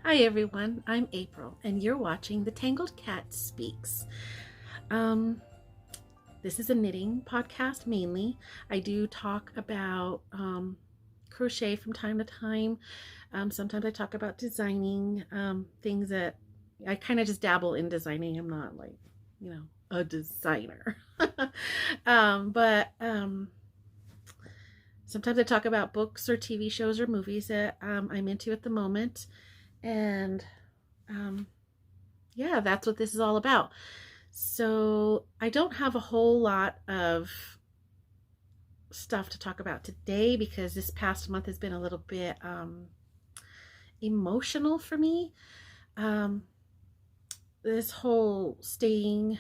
Hi everyone, I'm April and you're watching the Tangled Cat Speaks. Um, this is a knitting podcast mainly. I do talk about crochet from time to time. Sometimes I talk about designing things that I kind of just dabble in designing. I'm not like, a designer. But sometimes I talk about books or TV shows or movies that I'm into at the moment. And yeah, that's what this is all about. So I don't have a whole lot of stuff to talk about today because this past month has been a little bit emotional for me. This whole staying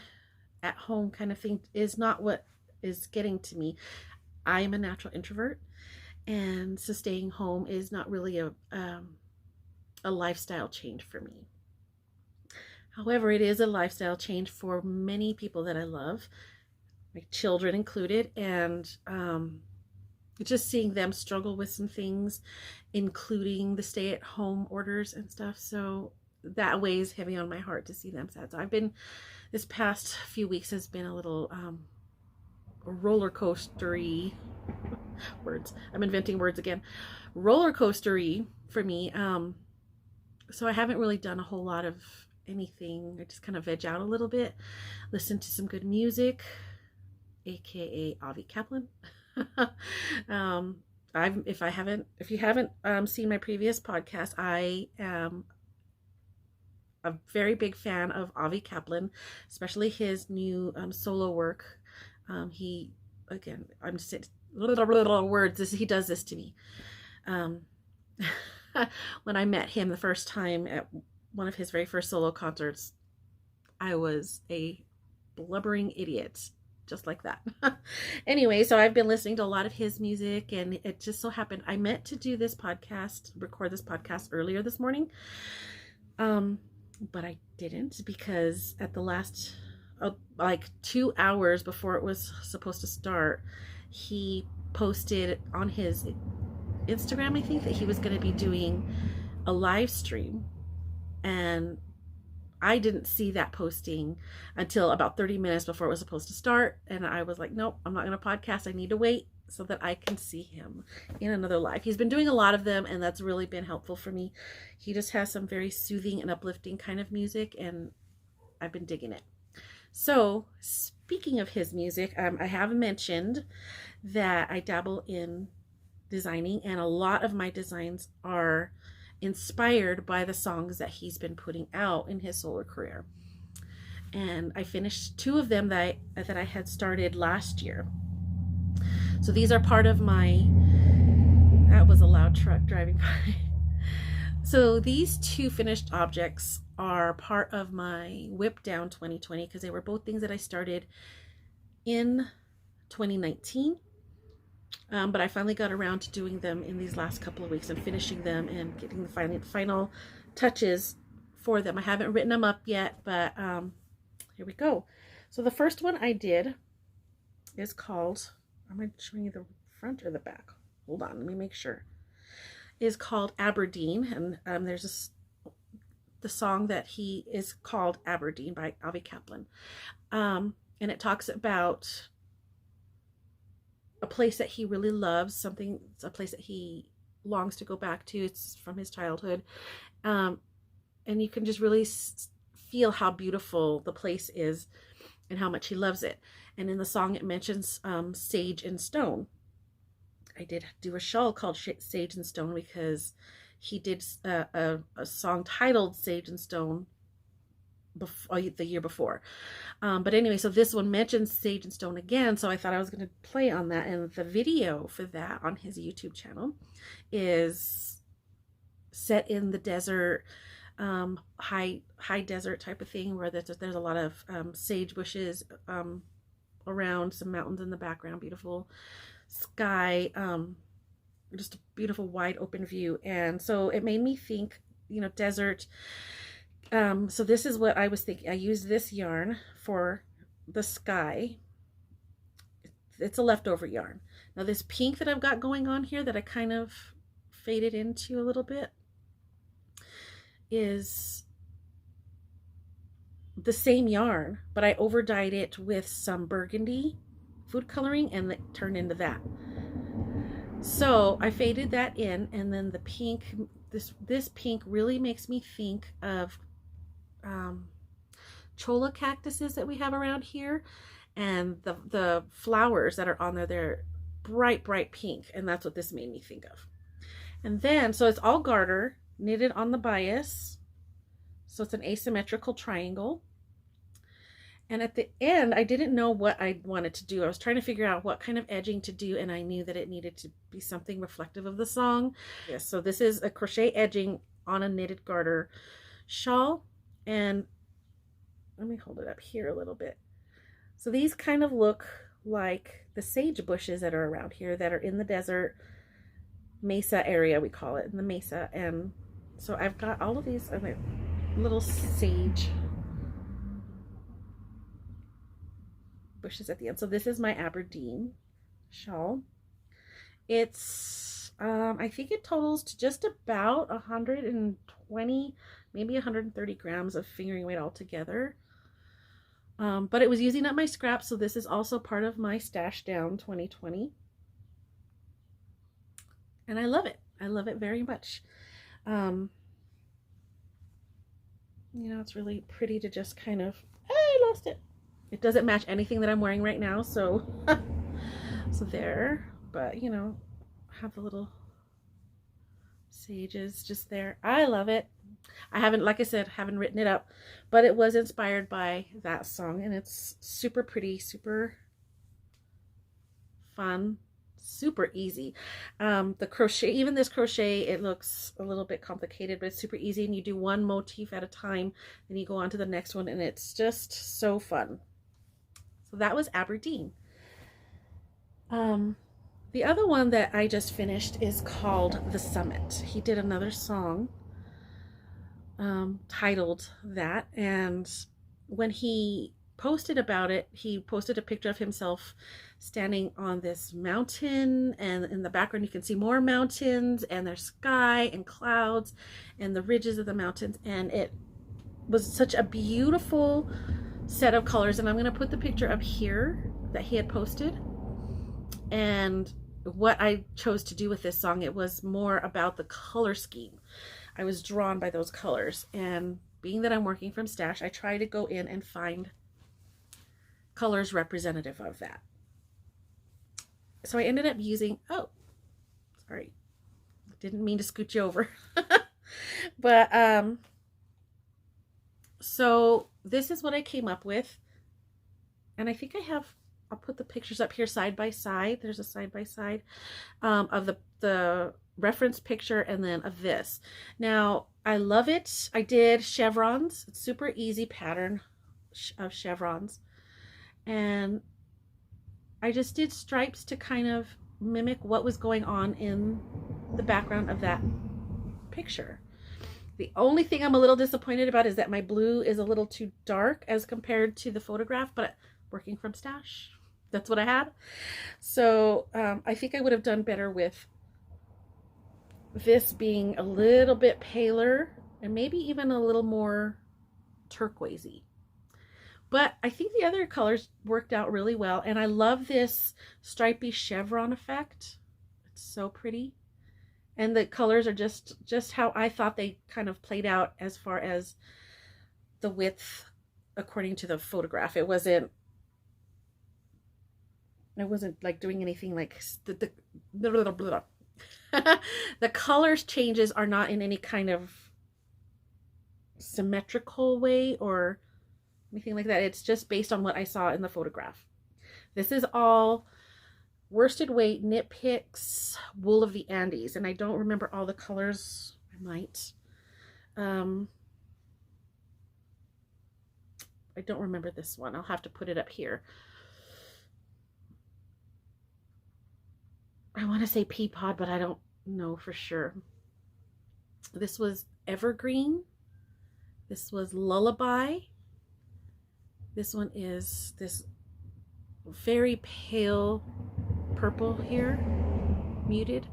at home kind of thing is not what is getting to me. I am a natural introvert, and so staying home is not really a lifestyle change for me. However, it is a lifestyle change for many people that I love, my children included, and just seeing them struggle with some things, including the stay-at-home orders and stuff. So that weighs heavy on my heart to see them sad. So this past few weeks has been a little roller coastery words. I'm inventing words again. Roller coastery for me. So I haven't really done a whole lot of anything. I just kind of veg out a little bit, listen to some good music, aka Avi Kaplan. If you haven't seen my previous podcast, I am a very big fan of Avi Kaplan, especially his new solo work. I'm just little words. He does this to me. When I met him the first time at one of his very first solo concerts, I was a blubbering idiot, just like that. Anyway, so I've been listening to a lot of his music, and it just so happened I meant to record this podcast earlier this morning, but I didn't, because at the last, like 2 hours before it was supposed to start, he posted on his Instagram, I think, that he was going to be doing a live stream, and I didn't see that posting until about 30 minutes before it was supposed to start, and I was like, nope, I'm not going to podcast. I need to wait so that I can see him in another live. He's been doing a lot of them, and that's really been helpful for me. He just has some very soothing and uplifting kind of music, and I've been digging it. So speaking of his music, I have mentioned that I dabble in designing, and a lot of my designs are inspired by the songs that he's been putting out in his solo career. And I finished 2 of them that I had started last year. So these are part of that was a loud truck driving by. So these 2 finished objects are part of my Whip Down 2020, because they were both things that I started in 2019. But I finally got around to doing them in these last couple of weeks and finishing them and getting the final touches for them. I haven't written them up yet, but here we go. So the first one I did is called, am I showing you the front or the back? Hold on, let me make sure. Is called Aberdeen, and there's the song that he is called Aberdeen by Avi Kaplan. And it talks about a place that he really loves, a place that he longs to go back to. It's from his childhood. And you can just really feel how beautiful the place is and how much he loves it. And in the song, it mentions sage and stone. I did do a shawl called Sage and Stone because he did a song titled Sage and Stone the year before. But anyway, so this one mentions Sage and Stone again, so I thought I was going to play on that. And the video for that on his YouTube channel is set in the desert, high desert type of thing, where there's a lot of sage bushes around, some mountains in the background, beautiful sky, just a beautiful wide open view. And so it made me think, desert. So this is what I was thinking. I used this yarn for the sky. It's a leftover yarn. Now this pink that I've got going on here that I kind of faded into a little bit is the same yarn, but I over dyed it with some burgundy food coloring and it turned into that. So I faded that in, and then the pink, this pink really makes me think of cholla cactuses that we have around here, and the flowers that are on there, they're bright pink, and that's what this made me think of. And then, so it's all garter knitted on the bias, so it's an asymmetrical triangle. And at the end, I didn't know what I wanted to do. I was trying to figure out what kind of edging to do, and I knew that it needed to be something reflective of the song. Yes, so this is a crochet edging on a knitted garter shawl. And let me hold it up here a little bit. So these kind of look like the sage bushes that are around here that are in the desert mesa area, we call it, in the mesa. And so I've got all of these other little sage bushes at the end. So this is my Aberdeen shawl. It's I think it totals to just about 120, maybe 130 grams of fingering weight altogether. But it was using up my scraps, so this is also part of my Stash Down 2020. And I love it. I love it very much. You know, it's really pretty to just kind of, I lost it. It doesn't match anything that I'm wearing right now, so so there. But you know, have the little sages just there. I love it. I haven't, like I said, haven't written it up, but it was inspired by that song, and it's super pretty, super fun, super easy. The crochet, even this crochet, it looks a little bit complicated, but it's super easy, and you do one motif at a time, then you go on to the next one, and it's just so fun. So that was Aberdeen. The other one that I just finished is called The Summit. He did another song titled that, and when he posted about it, he posted a picture of himself standing on this mountain, and in the background you can see more mountains, and there's sky and clouds and the ridges of the mountains, and it was such a beautiful set of colors. And I'm going to put the picture up here that he had posted. And what I chose to do with this song, it was more about the color scheme. I was drawn by those colors, and being that I'm working from Stash, I try to go in and find colors representative of that. So I ended up using, oh, sorry, didn't mean to scoot you over. But so this is what I came up with, and I think I have, I'll put the pictures up here side by side. There's a side by side of the reference picture, and then of this. Now I love it. I did chevrons. It's super easy pattern of chevrons, and I just did stripes to kind of mimic what was going on in the background of that picture. The only thing I'm a little disappointed about is that my blue is a little too dark as compared to the photograph, but working from Stash, that's what I had. So I think I would have done better with this being a little bit paler and maybe even a little more turquoisey. But I think the other colors worked out really well, and I love this stripy chevron effect. It's so pretty. And the colors are just how I thought they kind of played out as far as the width according to the photograph. It wasn't like doing anything like the the colors changes are not in any kind of symmetrical way or anything like that. It's just based on what I saw in the photograph. This is all worsted weight knit picks wool of the Andes, and I don't remember all the colors. I might. I don't remember this one. I'll have to put it up here. I want to say pea pod, but I don't know for sure. This was evergreen. This was lullaby. This one is this very pale purple here, muted.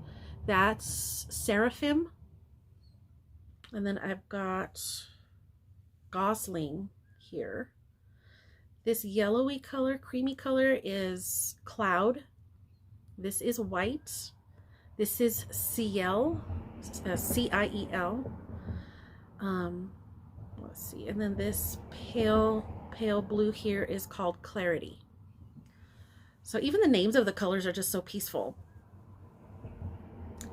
That's seraphim. And then I've got Gosling here. This yellowy color, creamy color is Cloud. This is white. This is Ciel, C-I-E-L. Let's see. And then this pale blue here is called Clarity. So even the names of the colors are just so peaceful.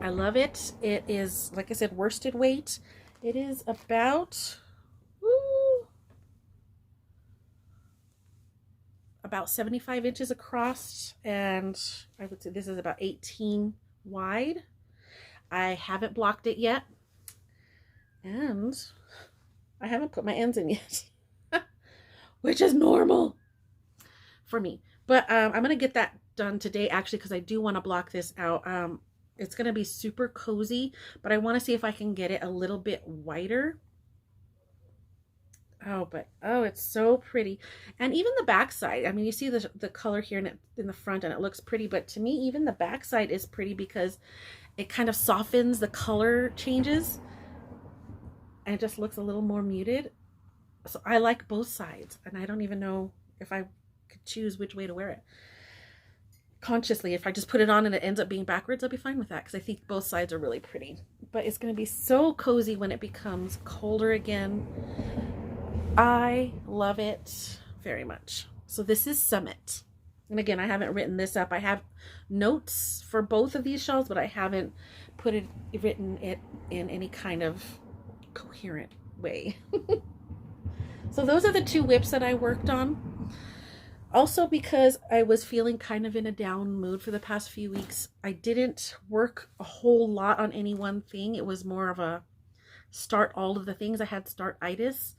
I love it. It is, like I said, worsted weight. It is about, about 75 inches across, and I would say this is about 18 wide. I haven't blocked it yet, and I haven't put my ends in yet, which is normal for me. But I'm going to get that done today, actually, because I do want to block this out. It's going to be super cozy, but I want to see if I can get it a little bit whiter. Oh, it's so pretty. And even the back side, I mean, you see the color here in the front, and it looks pretty, but to me, even the back side is pretty because it kind of softens, the color changes, and it just looks a little more muted. So I like both sides, and I don't even know if I could choose which way to wear it. Consciously, if I just put it on and it ends up being backwards, I'll be fine with that because I think both sides are really pretty. But it's going to be so cozy when it becomes colder again. I love it very much. So this is Summit. And again, I haven't written this up. I have notes for both of these shawls, but I haven't written it in any kind of coherent way. So those are the two whips that I worked on. Also, because I was feeling kind of in a down mood for the past few weeks, I didn't work a whole lot on any one thing. It was more of a start all of the things. I had start-itis.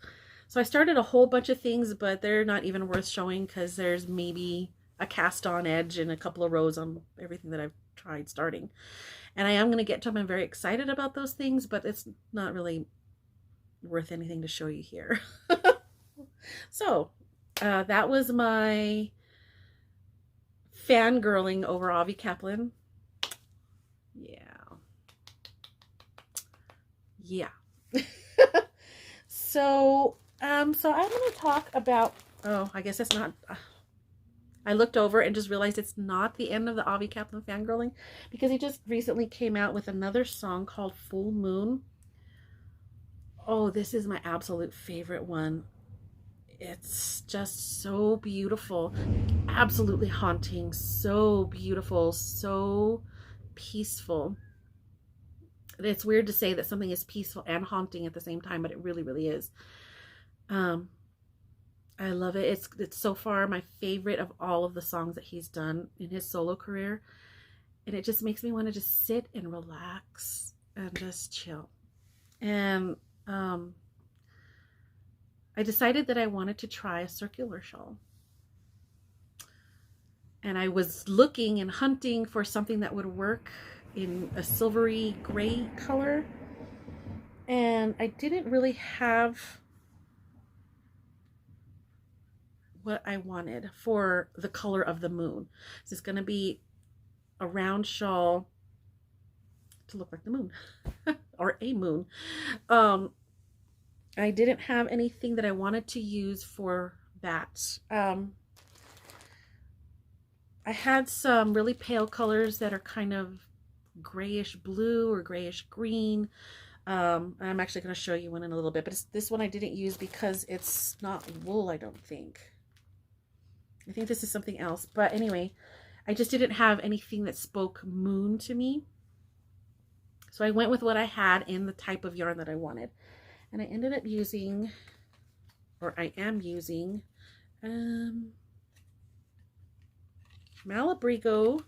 So I started a whole bunch of things, but they're not even worth showing because there's maybe a cast-on edge and a couple of rows on everything that I've tried starting. And I am going to get to them. I'm very excited about those things, but it's not really worth anything to show you here. So that was my fangirling over Avi Kaplan. Yeah. So I'm going to talk about, oh, I guess it's not, I looked over and just realized it's not the end of the Avi Kaplan fangirling, because he just recently came out with another song called Full Moon. Oh, this is my absolute favorite one. It's just so beautiful, absolutely haunting, so beautiful, so peaceful. It's weird to say that something is peaceful and haunting at the same time, but it really, really is. I love it. It's so far my favorite of all of the songs that he's done in his solo career. And it just makes me want to just sit and relax and just chill. And I decided that I wanted to try a circular shawl. And I was looking and hunting for something that would work in a silvery gray color. And I didn't really have what I wanted for the color of the moon. So it's going to be a round shawl to look like the moon or a moon. I didn't have anything that I wanted to use for that. I had some really pale colors that are kind of grayish blue or grayish green. I'm actually going to show you one in a little bit, but this one I didn't use because it's not wool, I don't think. I think this is something else. But anyway, I just didn't have anything that spoke moon to me. So I went with what I had in the type of yarn that I wanted. And I ended up using, or I am using, Malabrigo.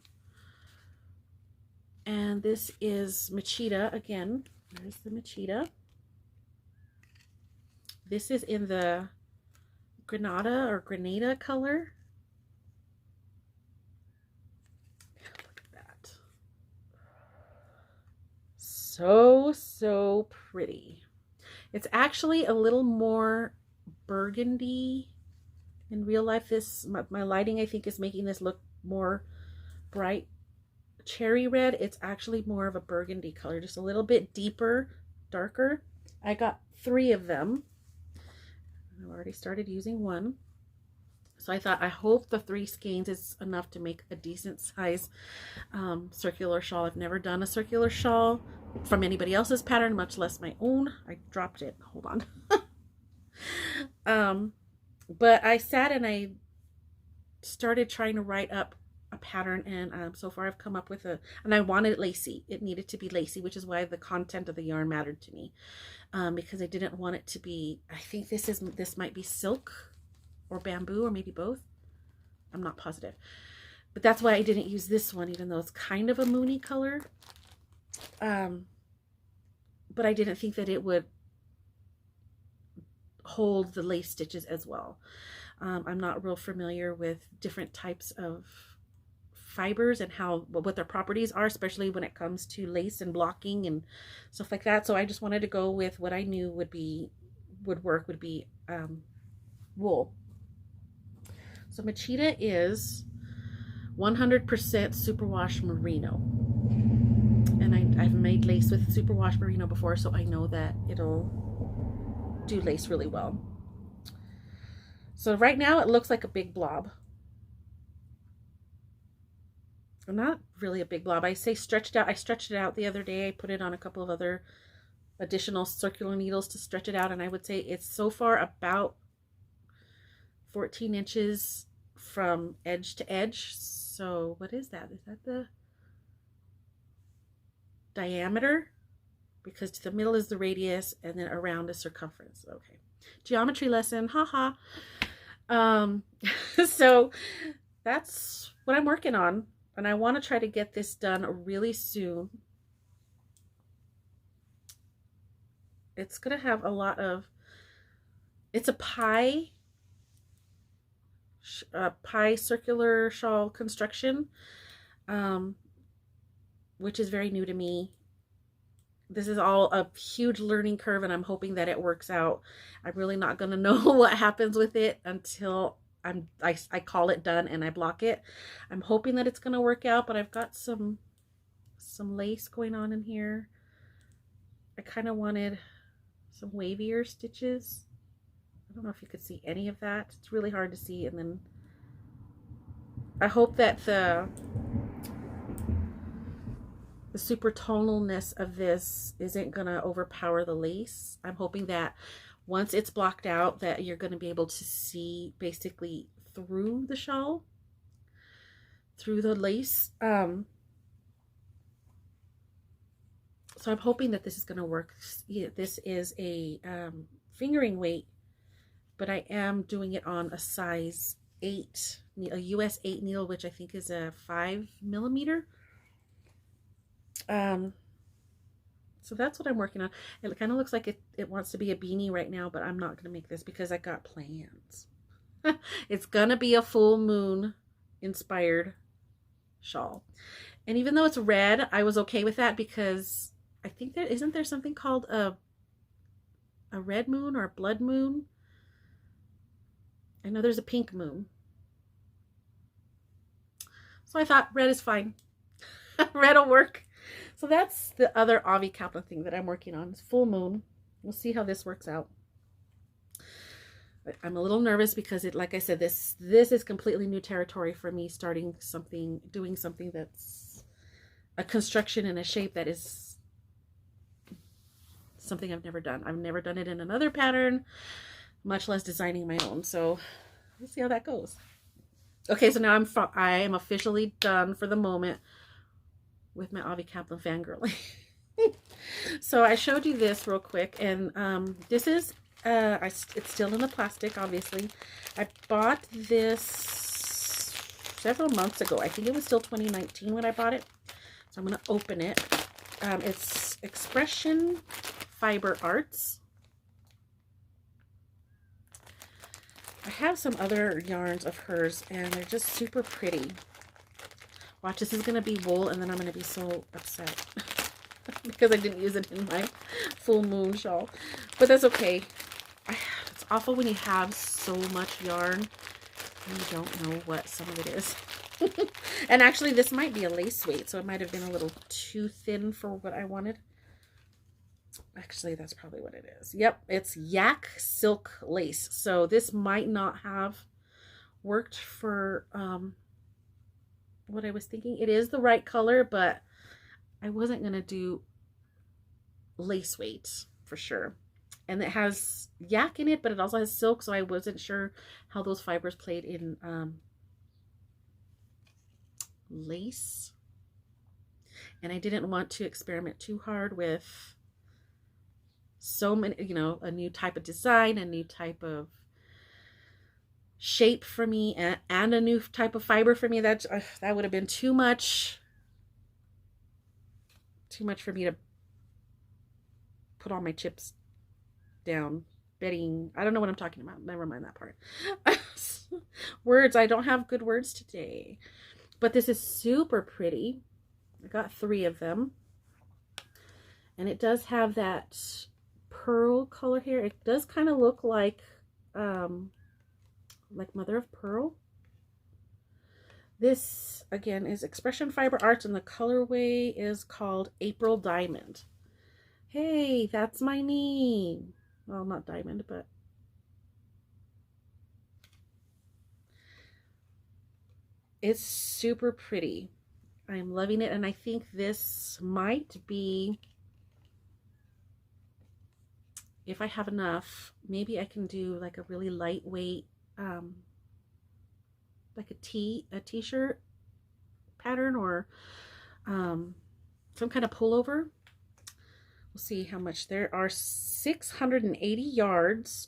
And this is Machida again. There's the Machida. This is in the Granada color. Look at that. So pretty. It's actually a little more burgundy in real life. My lighting, I think, is making this look more bright cherry red. It's actually more of a burgundy color, just a little bit deeper, darker. I got 3 of them. I've already started using one. So I thought, I hope the 3 skeins is enough to make a decent size circular shawl. I've never done a circular shawl from anybody else's pattern, much less my own. I dropped it. Hold on. But I sat and I started trying to write up a pattern, and so far I've come up with and I wanted it lacy. It needed to be lacy, which is why the content of the yarn mattered to me, because I didn't want it to be, I think this might be silk or bamboo or maybe both. I'm not positive, but that's why I didn't use this one, even though it's kind of a moony color. But I didn't think that it would hold the lace stitches as well. I'm not real familiar with different types of fibers and what their properties are, especially when it comes to lace and blocking and stuff like that. So I just wanted to go with what I knew would be wool. So Machida is 100% superwash merino, and I've made lace with superwash merino before, so I know that it'll do lace really well. So right now it looks like a big blob. Not really a big blob. I say stretched out. I stretched it out the other day. I put it on a couple of other additional circular needles to stretch it out, and I would say it's so far about 14 inches from edge to edge. So what is that? Is that the diameter? Because to the middle is the radius, and then around is circumference. Okay. Geometry lesson. Haha. So that's what I'm working on. And I want to try to get this done really soon. It's going to have a lot of, it's a pie circular shawl construction, which is very new to me. This is all a huge learning curve, and I'm hoping that it works out. I'm really not going to know what happens with it until I call it done and I block it. I'm hoping that it's going to work out, but I've got some lace going on in here. I kind of wanted some wavier stitches. I don't know if you could see any of that. It's really hard to see. And then I hope that the super tonalness of this isn't going to overpower the lace. I'm hoping that once it's blocked out, that you're going to be able to see basically through the shawl, through the lace. So I'm hoping that this is going to work. This is a fingering weight, but I am doing it on a size 8, a US 8 needle, which I think is a 5mm. So that's what I'm working on. It kind of looks like it wants to be a beanie right now, but I'm not going to make this because I got plans. It's going to be a full moon inspired shawl. And even though it's red, I was okay with that because I think isn't there something called a red moon or a blood moon? I know there's a pink moon. So I thought red is fine. Red will work. So that's the other Avi Kaplan thing that I'm working on. It's full moon. We'll see how this works out. I'm a little nervous because like I said, this is completely new territory for me, doing something that's a construction in a shape that is something I've never done. I've never done it in another pattern, much less designing my own. So we'll see how that goes. Okay, so now I am officially done for the moment with my Avi Kaplan fangirling. So I showed you this real quick, and this is it's still in the plastic, obviously. I bought this several months ago. I think it was still 2019 when I bought it. So I'm going to open it. It's Expression Fiber Arts. I have some other yarns of hers, and they're just super pretty. Watch, this is going to be wool, and then I'm going to be so upset because I didn't use it in my full moon shawl. But that's okay. It's awful when you have so much yarn and you don't know what some of it is. And actually, this might be a lace weight, so it might have been a little too thin for what I wanted. Actually, that's probably what it is. Yep, it's yak silk lace. So this might not have worked for what I was thinking. It is the right color, but I wasn't going to do lace weight for sure. And it has yak in it, but it also has silk, so I wasn't sure how those fibers played in lace. And I didn't want to experiment too hard with so many, you know, a new type of design, a new type of shape for me, and a new type of fiber for me. That would have been too much for me to put all my chips down. Betting, I don't know what I'm talking about. Never mind that part. Words, I don't have good words today. But this is super pretty. I got 3 of them. And it does have that pearl color here. It does kind of look like mother of pearl. This again is Expression Fiber Arts, and the colorway is called April Diamond. Hey, that's my name. Well, not diamond, but it's super pretty. I'm loving it, and I think this might be, if I have enough, maybe I can do like a really lightweight, like a t-shirt pattern, or some kind of pullover. We'll see how much. There are 680 yards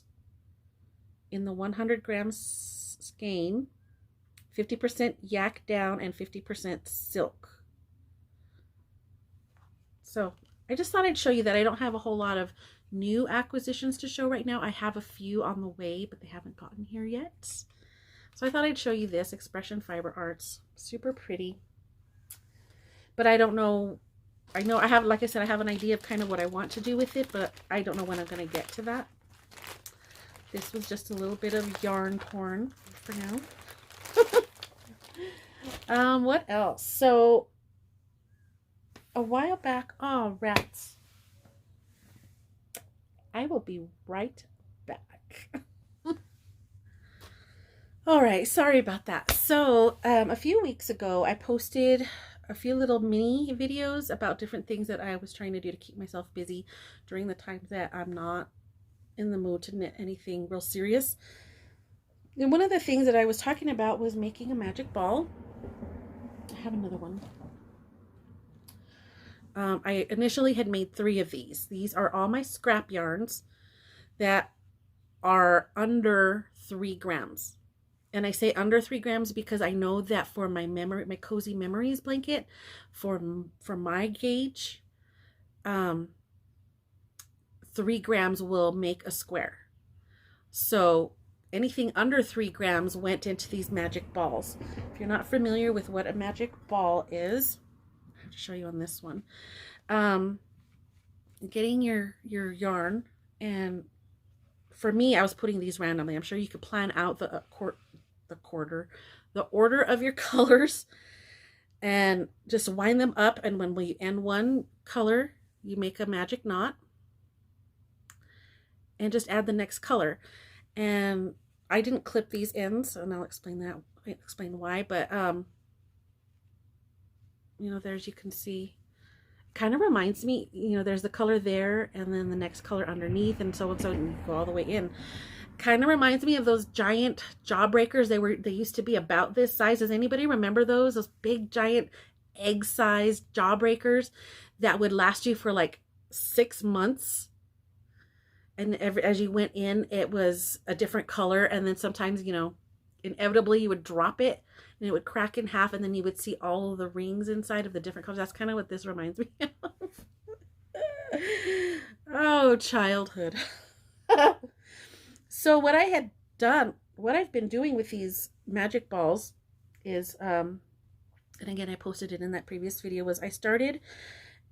in the 100 grams skein, 50% yak down and 50% silk. So I just thought I'd show you that. I don't have a whole lot of new acquisitions to show right now. I have a few on the way, but they haven't gotten here yet. So I thought I'd show you this Expression Fiber Arts. Super pretty. But I don't know. I know I have, like I said, I have an idea of kind of what I want to do with it, but I don't know when I'm going to get to that. This was just a little bit of yarn porn for now. What else? So a while back, oh, rats. I will be right back. All right, sorry about that. So a few weeks ago, I posted a few little mini videos about different things that I was trying to do to keep myself busy during the times that I'm not in the mood to knit anything real serious. And one of the things that I was talking about was making a magic ball. I have another one. I initially had made 3 of these. These are all my scrap yarns that are under 3 grams. And I say under 3 grams because I know that for my Cozy Memories blanket, for my gauge, 3 grams will make a square. So anything under 3 grams went into these magic balls. If you're not familiar with what a magic ball is, I have to show you on this one. Getting your yarn, and for me, I was putting these randomly. I'm sure you could plan out the order of your colors and just wind them up, and when we end one color, you make a magic knot and just add the next color. And I didn't clip these ends, and I'll explain why, but you know, there's, you can see, kind of reminds me, you know, there's the color there and then the next color underneath, and so and you go all the way in. Kind of reminds me of those giant jawbreakers. They used to be about this size. Does anybody remember those big giant egg-sized jawbreakers that would last you for like 6 months? And as you went in, it was a different color, and then sometimes, you know, inevitably you would drop it and it would crack in half, and then you would see all of the rings inside of the different colors. That's kind of what this reminds me of. Oh, childhood. So what I've been doing with these magic balls is, and again, I posted it in that previous video, was I started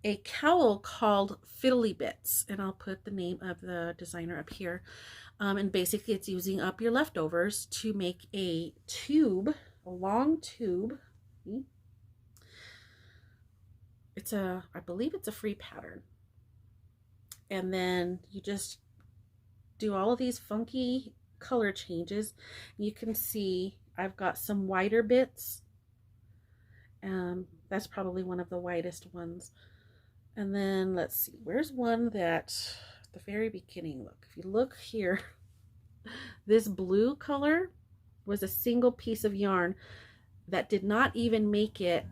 a cowl called Fiddly Bits, and I'll put the name of the designer up here. And basically it's using up your leftovers to make a tube, a long tube. I believe it's a free pattern. And then you just do all of these funky color changes. You can see I've got some wider bits. That's probably one of the widest ones. And then let's see, where's one that at the very beginning, look, if you look here, this blue color was a single piece of yarn that did not even make it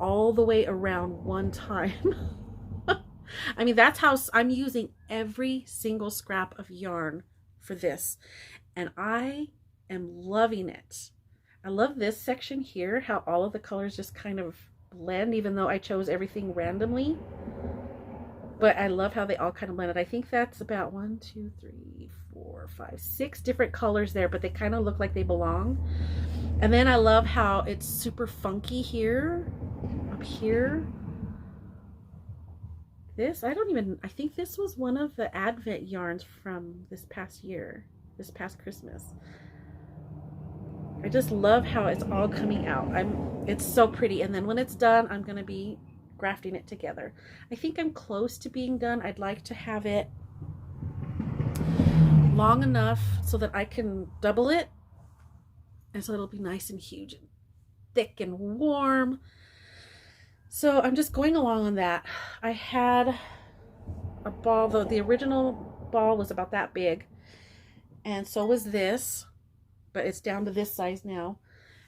all the way around one time. I mean, that's how I'm using every single scrap of yarn for this, and I am loving it. I love this section here, how all of the colors just kind of blend, even though I chose everything randomly. But I love how they all kind of blended. I think that's about 1, 2, 3, 4, 5, 6 different colors there, but they kind of look like they belong. And then I love how it's super funky here, up here. This, I think this was one of the Advent yarns from this past year, this past Christmas. I just love how it's all coming out. It's so pretty. And then when it's done, I'm going to be grafting it together. I think I'm close to being done. I'd like to have it long enough so that I can double it. And so it'll be nice and huge and thick and warm. So I'm just going along on that. I had a ball, though the original ball was about that big. And so was this, but it's down to this size now.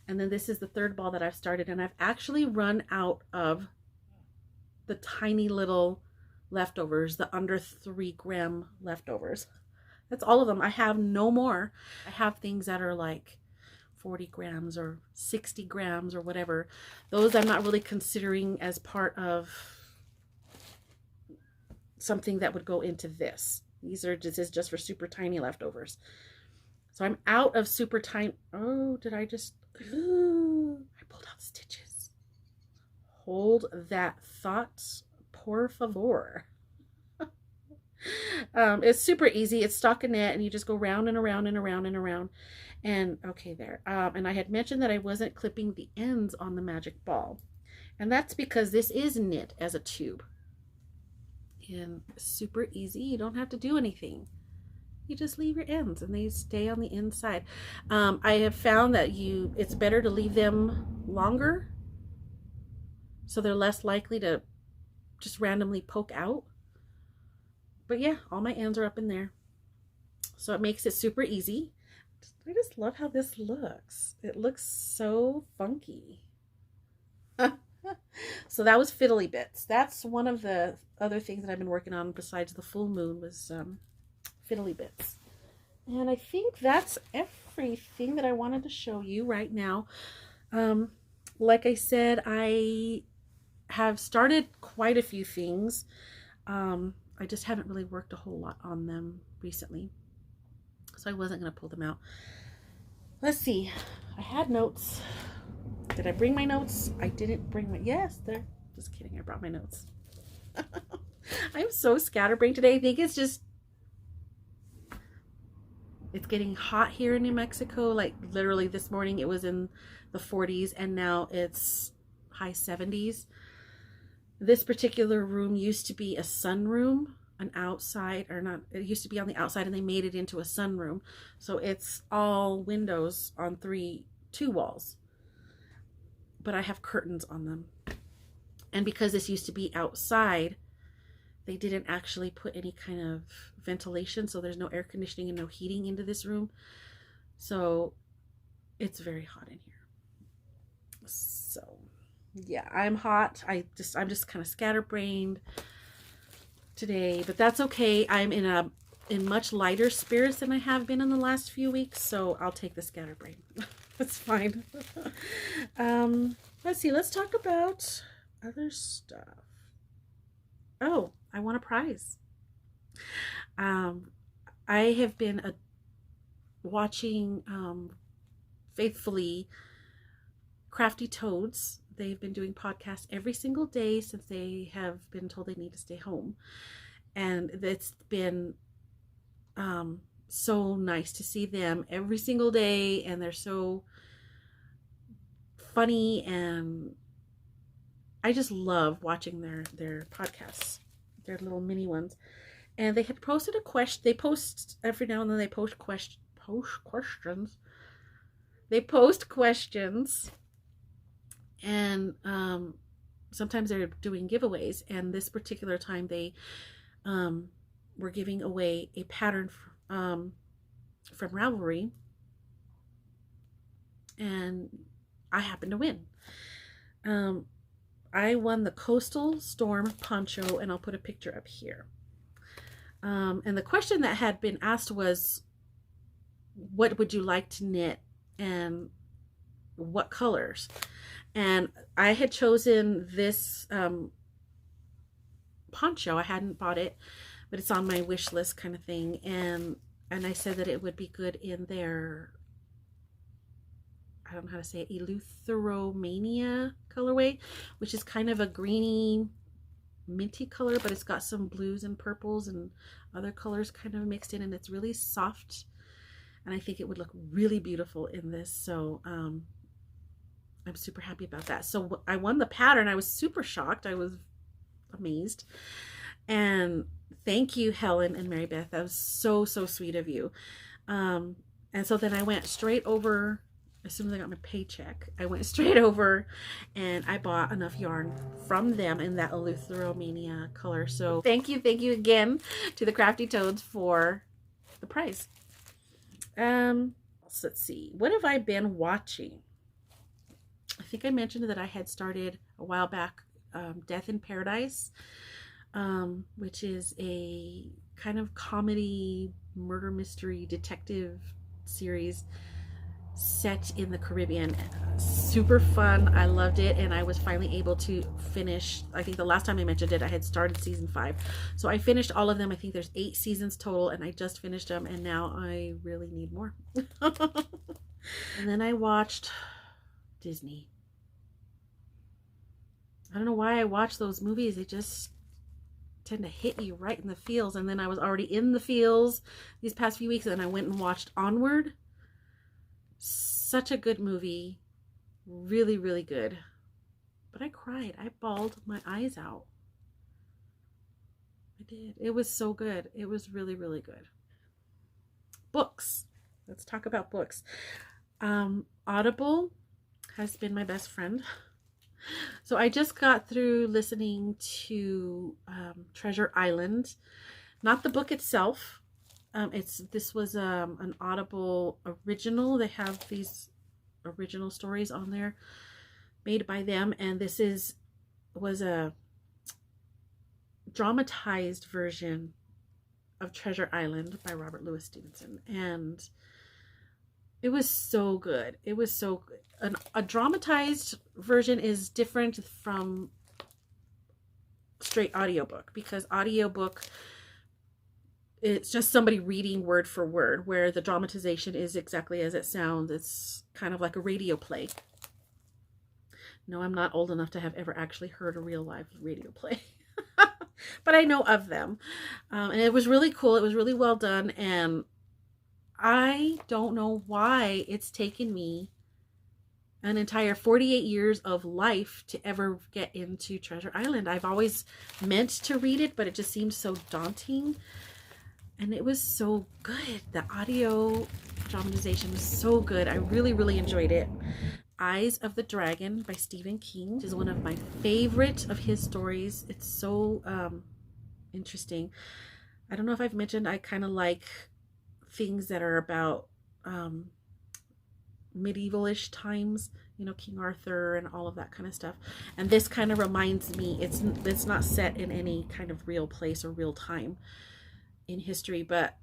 And then this is the third ball that I've started, and I've actually run out of the tiny little leftovers, the under 3 gram leftovers. That's all of them. I have no more. I have things that are like 40 grams or 60 grams or whatever. Those I'm not really considering as part of something that would go into this. This is just for super tiny leftovers. So I'm out of super tiny. Oh, did I just, I pulled out stitches. Hold that thought, por favor. It's super easy. It's stockinette, and you just go round and around and around and around. And okay, there. And I had mentioned that I wasn't clipping the ends on the magic ball. And that's because this is knit as a tube. And super easy. You don't have to do anything. You just leave your ends and they stay on the inside. I have found that it's better to leave them longer so they're less likely to just randomly poke out. But yeah, all my ends are up in there. So it makes it super easy. I just love how this looks. It looks so funky. So that was Fiddly Bits. That's one of the other things that I've been working on besides the full moon was Fiddly Bits. And I think that's everything that I wanted to show you right now. Like I said, I have started quite a few things. I just haven't really worked a whole lot on them recently. So I wasn't going to pull them out. Let's see. I had notes. Did I bring my notes? I didn't bring my... Yes, there. Just kidding. I brought my notes. I'm so scatterbrained today. I think it's just... It's getting hot here in New Mexico. Like literally this morning it was in the 40s and now it's high 70s. This particular room used to be a sunroom, an outside, or not, it used to be on the outside and they made it into a sunroom. So it's all windows on two walls. But I have curtains on them. And because this used to be outside, they didn't actually put any kind of ventilation, so there's no air conditioning and no heating into this room. So it's very hot in here. So yeah, I'm hot. I'm just kind of scatterbrained today, but that's okay. I'm in much lighter spirits than I have been in the last few weeks, so I'll take the scatterbrain. That's fine. Let's see. Let's talk about other stuff. Oh, I won a prize. I have been watching faithfully Crafty Toads. They've been doing podcasts every single day since they have been told they need to stay home. And it's been so nice to see them every single day, and they're so funny, and I just love watching their podcasts, their little mini ones. And they had posted a question. They post every now and then. They post questions. They post questions, and sometimes they're doing giveaways. And this particular time, they were giving away a pattern from Ravelry, and I happened to win. I won the Coastal Storm Poncho, and I'll put a picture up here. And the question that had been asked was, what would you like to knit and what colors? And I had chosen this poncho. I hadn't bought it, but it's on my wish list kind of thing. And I said that it would be good in their, I don't know how to say it, Eleutheromania colorway, which is kind of a greeny minty color, but it's got some blues and purples and other colors kind of mixed in, and it's really soft, and I think it would look really beautiful in this. So I'm super happy about that. So I won the pattern. I was super shocked. I was amazed, and thank you, Helen and Mary Beth. That was so sweet of you. And so then I went straight over. As soon as I got my paycheck, I went straight over and I bought enough yarn from them in that Eleutheromania color. So thank you again to the Crafty Toads for the prize. So let's see, what have I been watching? I think I mentioned that I had started a while back Death in Paradise, which is a kind of comedy murder mystery detective series set in the Caribbean. Super fun. I loved it, and I was finally able to finish. I think the last time I mentioned it, I had started season 5, so I finished all of them. I think there's 8 seasons total, and I just finished them, and now I really need more. And then I watched Disney. I don't know why I watch those movies. They just tend to hit you right in the feels, and then I was already in the feels these past few weeks, and I went and watched Onward. Such a good movie. Really good. But I cried. I bawled my eyes out. I did. It was so good. It was really good. Books. Let's talk about books. Audible has been my best friend. So I just got through listening to Treasure Island. Not the book itself. This was an Audible original. They have these original stories on there made by them, and this was a dramatized version of Treasure Island by Robert Louis Stevenson, and it was so good. It was so good. A dramatized version is different from straight audiobook, because audiobook, it's just somebody reading word for word, where the dramatization is exactly as it sounds. It's kind of like a radio play. No, I'm not old enough to have ever actually heard a real live radio play, but I know of them. And it was really cool. It was really well done. And I don't know why it's taken me an entire 48 years of life to ever get into Treasure Island. I've always meant to read it, but it just seemed so daunting. And it was so good. The audio dramatization was so good. I really enjoyed it. Eyes of the Dragon by Stephen King, which is one of my favorite of his stories. It's so interesting. I don't know if I've mentioned, I kind of like things that are about medieval-ish times, you know, King Arthur and all of that kind of stuff. And this kind of reminds me, it's not set in any kind of real place or real time in history, but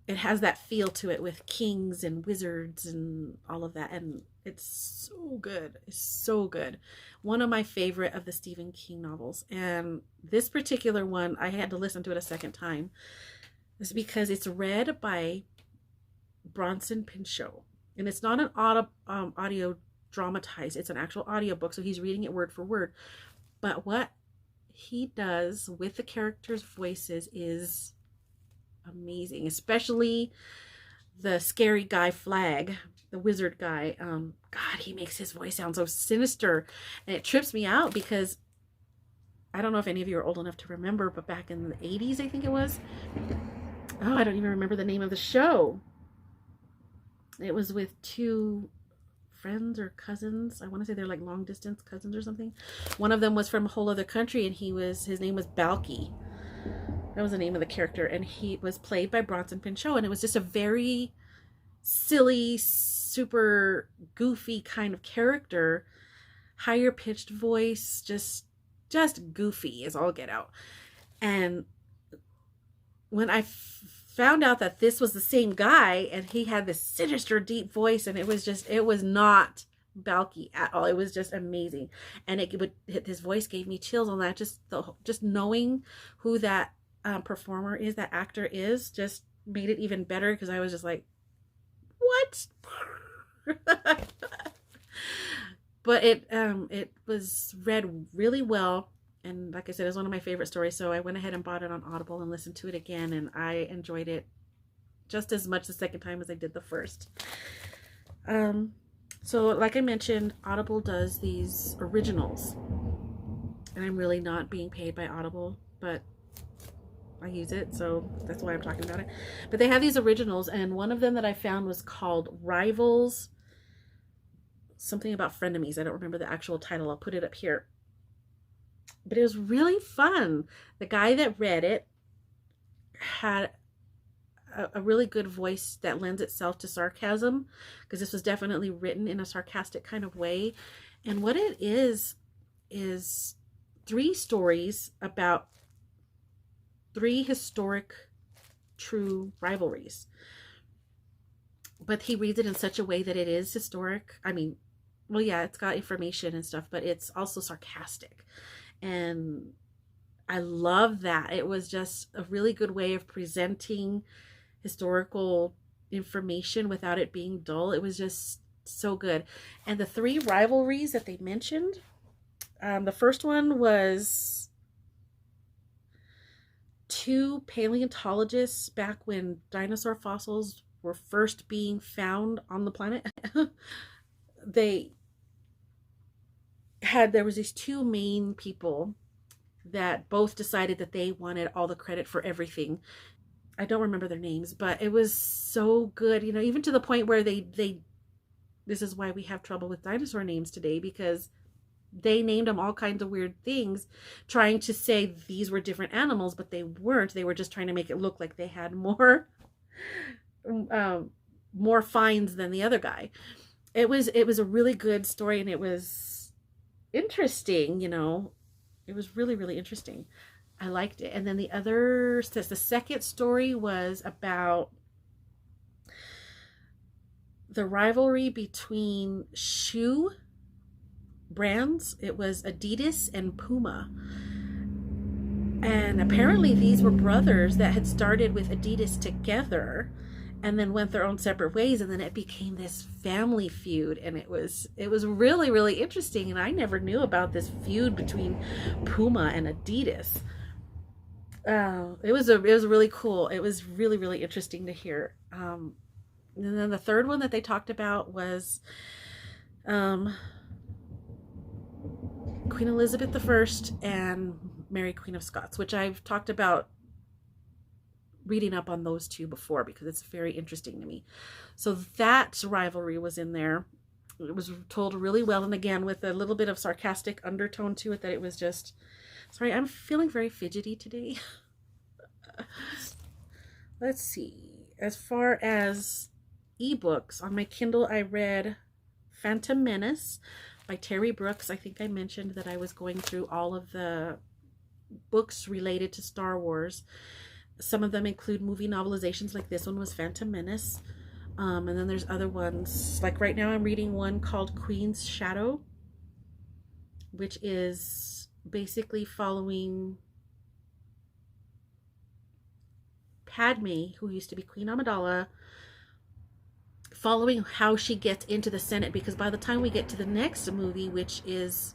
it has that feel to it with kings and wizards and all of that, and it's so good. It's so good. One of my favorite of the Stephen King novels. And this particular one, I had to listen to it a second time. It's because it's read by Bronson Pinchot, and it's not an audio dramatized, it's an actual audiobook, so he's reading it word for word. But what he does with the characters' voices is amazing, especially the scary guy Flag, the wizard guy. God, he makes his voice sound so sinister, and it trips me out because I don't know if any of you are old enough to remember, but back in the 80s, I think it was. Oh, I don't even remember the name of the show. It was with two friends or cousins. I want to say they're like long distance cousins or something. One of them was from a whole other country, and his name was Balki. That was the name of the character, and he was played by Bronson Pinchot, and it was just a very silly, super goofy kind of character, higher pitched voice, just goofy as all get out. And when I found out that this was the same guy, and he had this sinister deep voice, and it was not Balki at all. It was just amazing. And his voice gave me chills on that. Just knowing who that performer is, that actor is, just made it even better, because I was just like, what? But it was read really well, and like I said, it's one of my favorite stories, so I went ahead and bought it on Audible and listened to it again, and I enjoyed it just as much the second time as I did the first. So like I mentioned, Audible does these originals, and I'm really not being paid by Audible, but I use it, so that's why I'm talking about it. But they have these originals, and one of them that I found was called Rivals, something about frenemies. I don't remember the actual title. I'll put it up here. But it was really fun. The guy that read it had a really good voice that lends itself to sarcasm, because this was definitely written in a sarcastic kind of way. And what it is 3 stories about 3 historic true rivalries. But he reads it in such a way that it is historic. I mean, well, yeah, it's got information and stuff, but it's also sarcastic. And I love that. It was just a really good way of presenting historical information without it being dull. It was just so good. And the 3 rivalries that they mentioned, the first one was 2 paleontologists back when dinosaur fossils were first being found on the planet. There was these 2 main people that both decided that they wanted all the credit for everything. I don't remember their names, but it was so good, you know, even to the point where this is why we have trouble with dinosaur names today, because they named them all kinds of weird things, trying to say these were different animals, but they weren't. They were just trying to make it look like they had more finds than the other guy. It was a really good story, and it was interesting, you know. It was really, really interesting. I liked it. And then the second story was about the rivalry between shoe brands. It was Adidas and Puma. And apparently these were brothers that had started with Adidas together and then went their own separate ways, and then it became this family feud, and it was really, really interesting. And I never knew about this feud between Puma and Adidas. It was really cool. It was really, really interesting to hear. And then the third one that they talked about was Queen Elizabeth I and Mary Queen of Scots, which I've talked about reading up on those 2 before, because it's very interesting to me. So that rivalry was in there. It was told really well, and again with a little bit of sarcastic undertone to it, that it was just, sorry, I'm feeling very fidgety today. Let's see, as far as ebooks, on my Kindle I read Phantom Menace by Terry Brooks. I think I mentioned that I was going through all of the books related to Star Wars. Some of them include movie novelizations, like this one was Phantom Menace. And then there's other ones, like right now I'm reading one called Queen's Shadow, which is basically following Padme, who used to be Queen Amidala, following how she gets into the Senate, because by the time we get to the next movie, which is,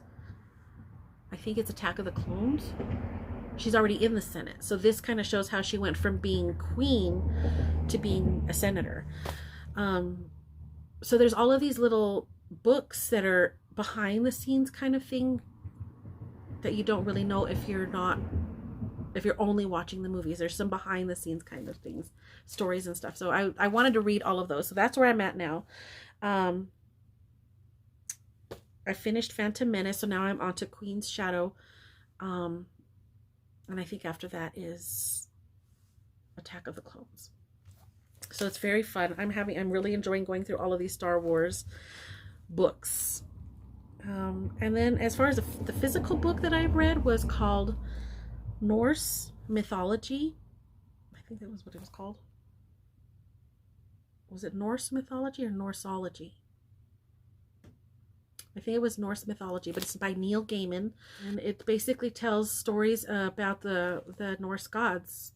I think it's Attack of the Clones, she's already in the Senate. So this kind of shows how she went from being queen to being a senator. So there's all of these little books that are behind the scenes kind of thing that you don't really know if you're only watching the movies. There's some behind the scenes kind of things, stories and stuff. So I wanted to read all of those. So that's where I'm at now. I finished Phantom Menace, so now I'm on to Queen's Shadow. And I think after that is Attack of the Clones. So it's very fun. I'm really enjoying going through all of these Star Wars books. And then as far as the physical book that I read was called Norse Mythology. I think that was what it was called. Was it Norse Mythology or Norseology? I think it was Norse Mythology, but it's by Neil Gaiman, and it basically tells stories about the Norse gods,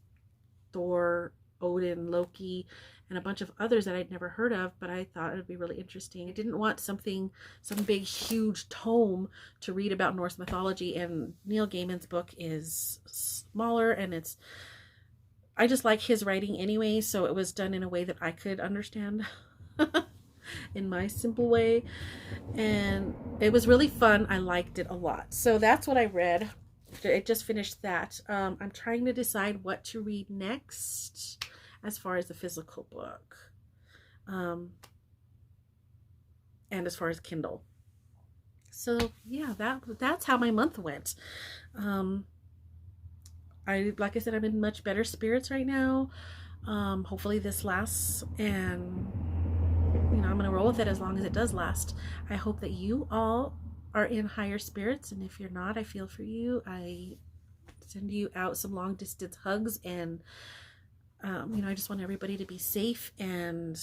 Thor, Odin, Loki, and a bunch of others that I'd never heard of, but I thought it would be really interesting. I didn't want some big huge tome to read about Norse mythology, and Neil Gaiman's book is smaller, and I just like his writing anyway, so it was done in a way that I could understand in my simple way, and it was really fun. I liked it a lot. So that's what I read. I just finished that. I'm trying to decide what to read next as far as the physical book, and as far as Kindle. So yeah, that's how my month went. Like I said, I'm in much better spirits right now. Hopefully this lasts, and I'm gonna roll with it as long as it does last. I hope that you all are in higher spirits, and if you're not, I feel for you. I send you out some long distance hugs, and I just want everybody to be safe and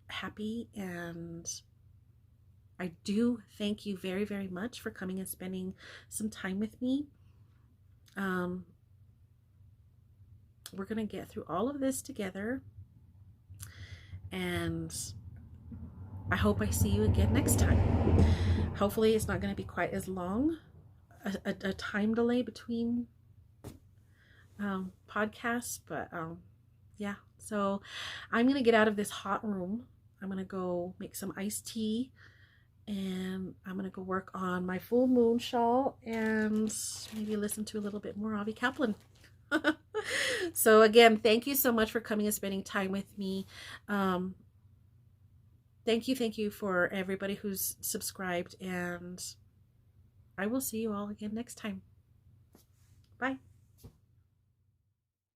happy, and I do thank you very, very much for coming and spending some time with me. We're gonna get through all of this together, and I hope I see you again next time. Hopefully it's not going to be quite as long, a time delay between podcasts, but yeah. So I'm going to get out of this hot room. I'm going to go make some iced tea, and I'm going to go work on my full moon shawl, and maybe listen to a little bit more Avi Kaplan. So again, thank you so much for coming and spending time with me. Thank you for everybody who's subscribed, and I will see you all again next time. Bye.